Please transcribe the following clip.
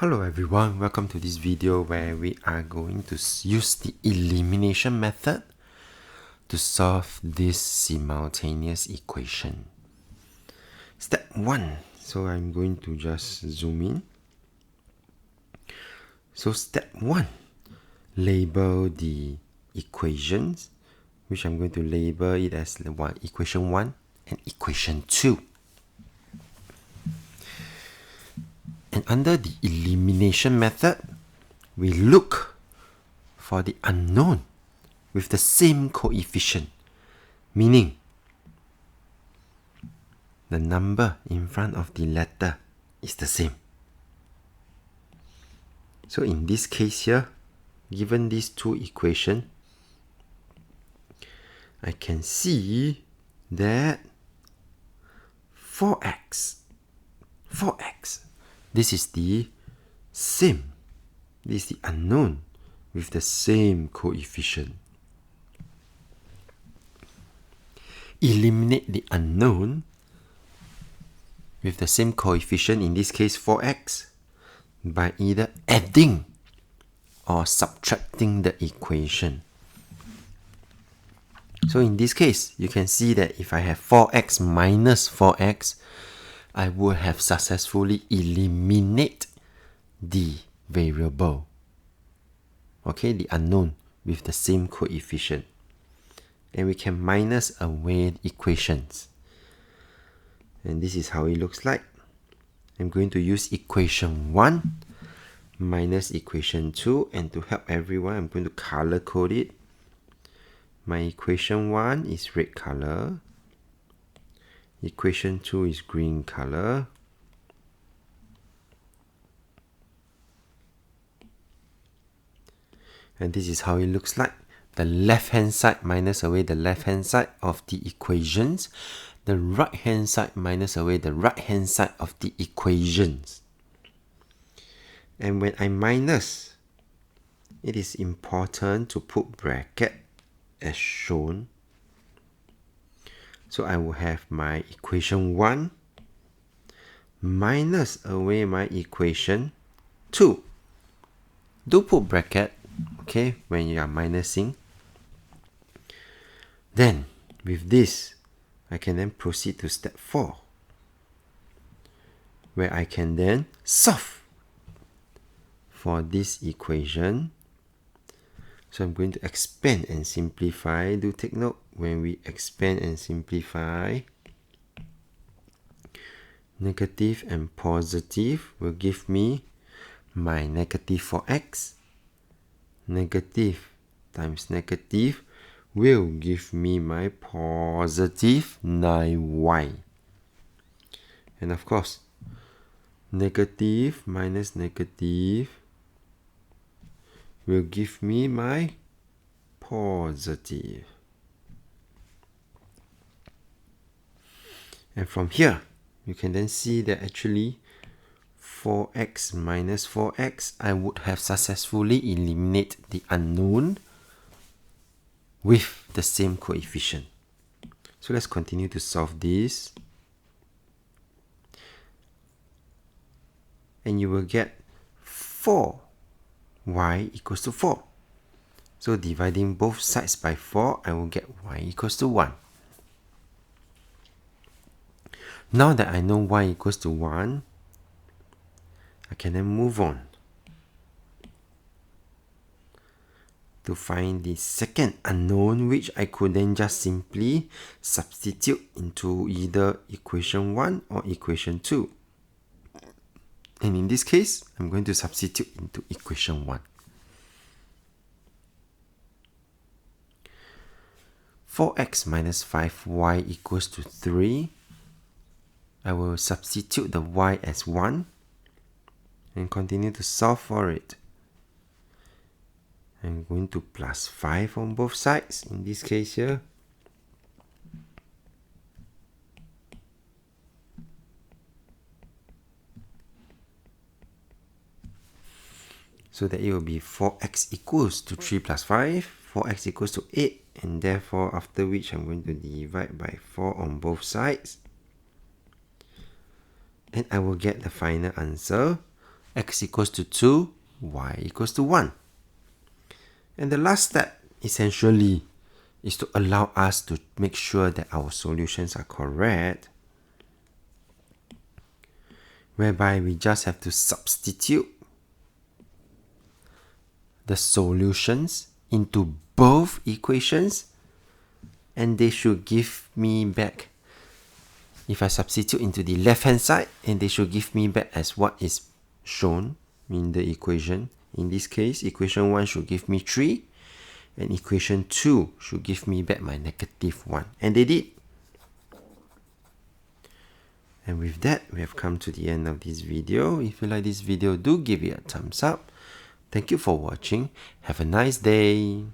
Hello everyone, welcome to this video where we are going to use the elimination method to solve this simultaneous equation. Step 1, so I'm going to just zoom in. So step 1, label the equations, which I'm going to label it as equation 1 and equation 2. And under the elimination method, we look for the unknown with the same coefficient, meaning the number in front of the letter is the same. So in this case here, given these two equations, I can see that 4x, this is the same, this is the unknown with the same coefficient. Eliminate the unknown with the same coefficient, in this case 4x, by either adding or subtracting the equation. So in this case, you can see that if I have 4x minus 4x, I would have successfully eliminated the variable, okay, the unknown with the same coefficient. And we can minus away equations. And this is how it looks like. I'm going to use equation 1 minus equation 2, and to help everyone, I'm going to color code it. My equation 1 is red color. Equation 2 is green color. And this is how it looks like. The left hand side minus away the left hand side of the equations. The right hand side minus away the right hand side of the equations. And when I minus, it is important to put bracket as shown. So I will have my equation 1 minus away my equation 2. Do put bracket, okay, when you are minusing. Then, with this, I can then proceed to step 4, where I can then solve for this equation. So I'm going to expand and simplify. Do take note, when we expand and simplify, negative and positive will give me my negative 4x. Negative times negative will give me my positive 9y. And of course, negative minus negative will give me my positive. And from here, you can then see that actually 4x minus 4x, I would have successfully eliminated the unknown with the same coefficient. So let's continue to solve this. And you will get 4y equals to 4. So dividing both sides by 4, I will get y equals to 1. Now that I know y equals to 1, I can then move on to find the second unknown, which I could then just simply substitute into either equation 1 or equation 2. And in this case, I'm going to substitute into equation 1. 4x minus 5y equals to 3. I will substitute the y as 1 and continue to solve for it. I'm going to plus 5 on both sides, in this case here. So that it will be 4x equals to 3 plus 5, 4x equals to 8, and therefore after which I'm going to divide by 4 on both sides. And I will get the final answer x equals to 2, y equals to 1. And the last step, essentially, is to allow us to make sure that our solutions are correct, whereby we just have to substitute the solutions into both equations, and they should give me back, if I substitute into the left hand side, and they should give me back as what is shown in the equation. In this case, equation 1 should give me 3, and equation 2 should give me back my -1. And they did. And with that, we have come to the end of this video. If you like this video, do give it a thumbs up. Thank you for watching. Have a nice day.